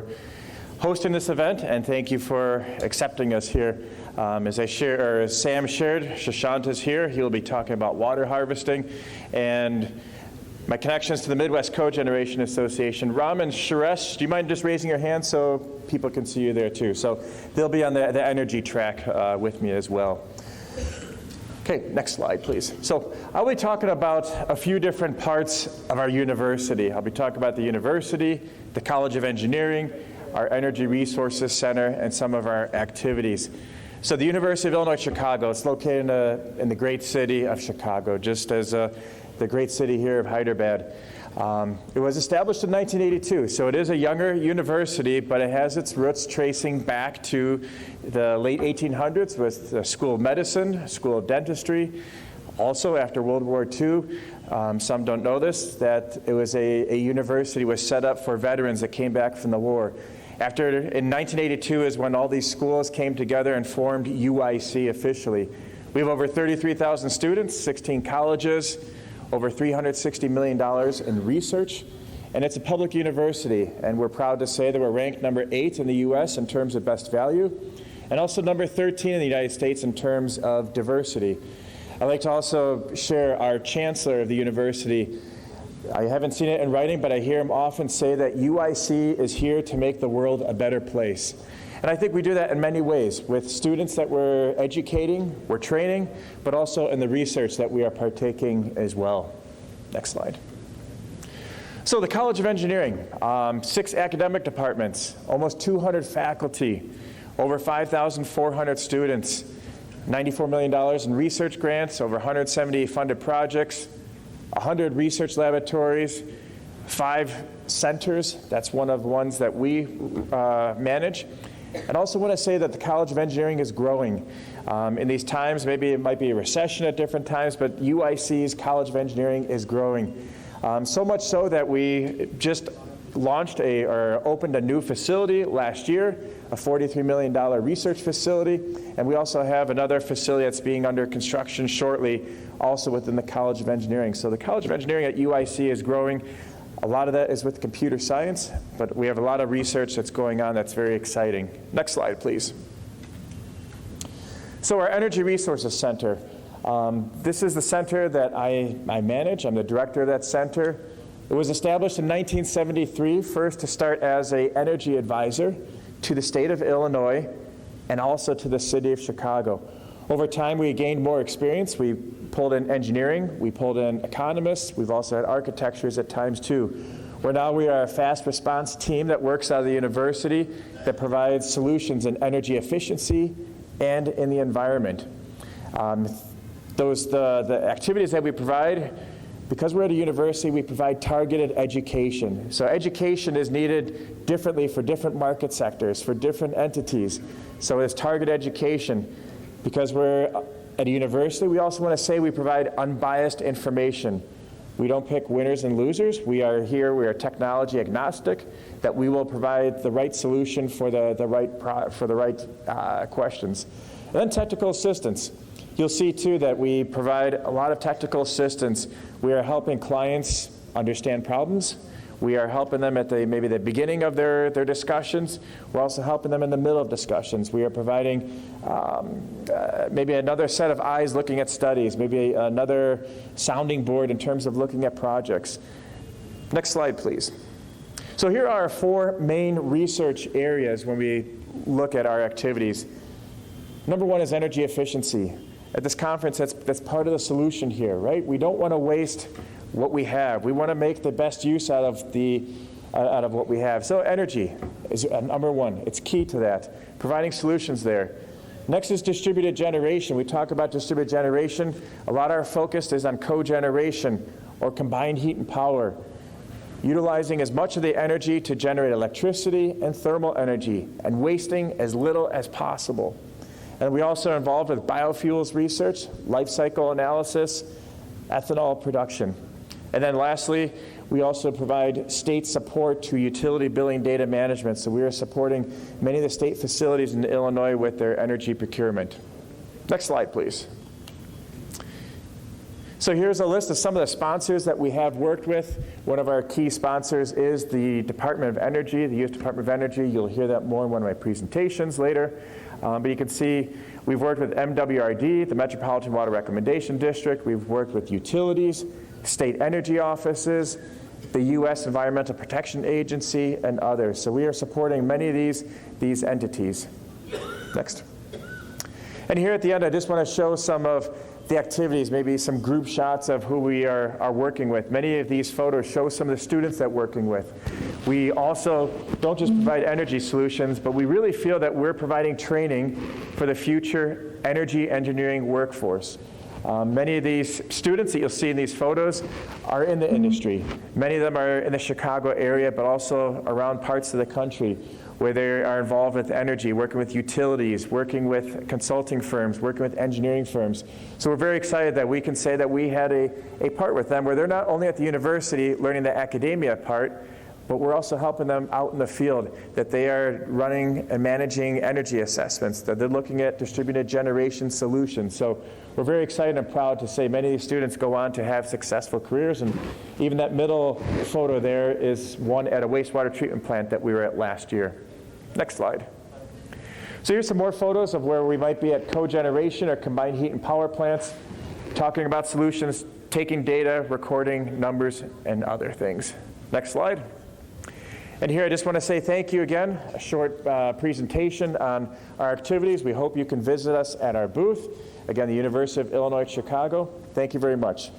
for hosting this event, and thank you for accepting us here. As Sam shared, Shashant is here. He'll be talking about water harvesting and my connections to the Midwest Cogeneration Association. Ram and Suresh, do you mind just raising your hand so people can see you there too? So they'll be on the energy track with me as well. Okay, next slide, please. So I'll be talking about a few different parts of our university. I'll be talking about the university, the College of Engineering, our Energy Resources Center, and some of our activities. So the University of Illinois Chicago, it's located in the great city of Chicago, just as the great city here of Hyderabad. It was established in 1982, so it is a younger university, but it has its roots tracing back to the late 1800s with the School of Medicine, School of Dentistry. Also, after World War II, some don't know this, that it was a university was set up for veterans that came back from the war. In 1982 is when all these schools came together and formed UIC officially. We have over 33,000 students, 16 colleges, over $360 million in research, and it's a public university, and we're proud to say that we're ranked number 8 in the US in terms of best value, and also number 13 in the United States in terms of diversity. I'd like to also share our chancellor of the university. I haven't seen it in writing, but I hear him often say that UIC is here to make the world a better place. And I think we do that in many ways, with students that we're educating, we're training, but also in the research that we are partaking as well. Next slide. So the College of Engineering, 6 academic departments, almost 200 faculty, over 5,400 students, $94 million in research grants, over 170 funded projects, 100 research laboratories, 5 centers. That's one of the ones that we manage. And also want to say that the College of Engineering is growing. In these times, maybe it might be a recession at different times, but UIC's College of Engineering is growing. So much so that we just opened a new facility last year, a $43 million research facility, and we also have another facility that's being under construction shortly, also within the College of Engineering. So the College of Engineering at UIC is growing. A lot of that is with computer science, but we have a lot of research that's going on that's very exciting. Next slide, please. So our Energy Resources Center. This is the center that I manage. I'm the director of that center. It was established in 1973, first to start as an energy advisor to the state of Illinois and also to the city of Chicago. Over time, we gained more experience. We pulled in engineering, we pulled in economists, we've also had architectures at times too. We are a fast response team that works out of the university that provides solutions in energy efficiency and in the environment. The activities that we provide, because we're at a university, we provide targeted education. So education is needed differently for different market sectors, for different entities. So it's targeted education. Because we're at a university, we also want to say we provide unbiased information. We don't pick winners and losers. We are technology agnostic, that we will provide the right solution for the right questions. And then technical assistance. You'll see too that we provide a lot of technical assistance. We are helping clients understand problems. We are helping them at maybe the beginning of their discussions. We're also helping them in the middle of discussions. We are providing maybe another set of eyes looking at studies, maybe another sounding board in terms of looking at projects. Next slide, please. So here are our 4 main research areas when we look at our activities. Number 1 is energy efficiency. At this conference, that's part of the solution here, right? We don't want to waste what we have. We want to make the best use out of what we have. So energy is number 1. It's key to that, providing solutions there. Next is distributed generation. We talk about distributed generation. A lot of our focus is on cogeneration or combined heat and power, utilizing as much of the energy to generate electricity and thermal energy and wasting as little as possible. And we also are involved with biofuels research, life cycle analysis, ethanol production. And then lastly, we also provide state support to utility billing data management. So we are supporting many of the state facilities in Illinois with their energy procurement. Next slide, please. So here's a list of some of the sponsors that we have worked with. One of our key sponsors is the Department of Energy, the U.S. Department of Energy. You'll hear that more in one of my presentations later. But you can see we've worked with MWRD, the Metropolitan Water Recommendation District. We've worked with utilities, state energy offices, the U.S. Environmental Protection Agency, and others. So we are supporting many of these entities. Next. And here at the end, I just want to show some of the activities, maybe some group shots of who we are working with. Many of these photos show some of the students that we're working with. We also don't just provide energy solutions, but we really feel that we're providing training for the future energy engineering workforce. Many of these students that you'll see in these photos are in the industry. Many of them are in the Chicago area, but also around parts of the country where they are involved with energy, working with utilities, working with consulting firms, working with engineering firms. So we're very excited that we can say that we had a part with them where they're not only at the university learning the academia part, but we're also helping them out in the field, that they are running and managing energy assessments, that they're looking at distributed generation solutions. So we're very excited and proud to say many of these students go on to have successful careers, and even that middle photo there is one at a wastewater treatment plant that we were at last year. Next slide. So here's some more photos of where we might be at cogeneration or combined heat and power plants, talking about solutions, taking data, recording numbers, and other things. Next slide. And here I just want to say thank you again, a short presentation on our activities. We hope you can visit us at our booth. Again, the University of Illinois at Chicago. Thank you very much.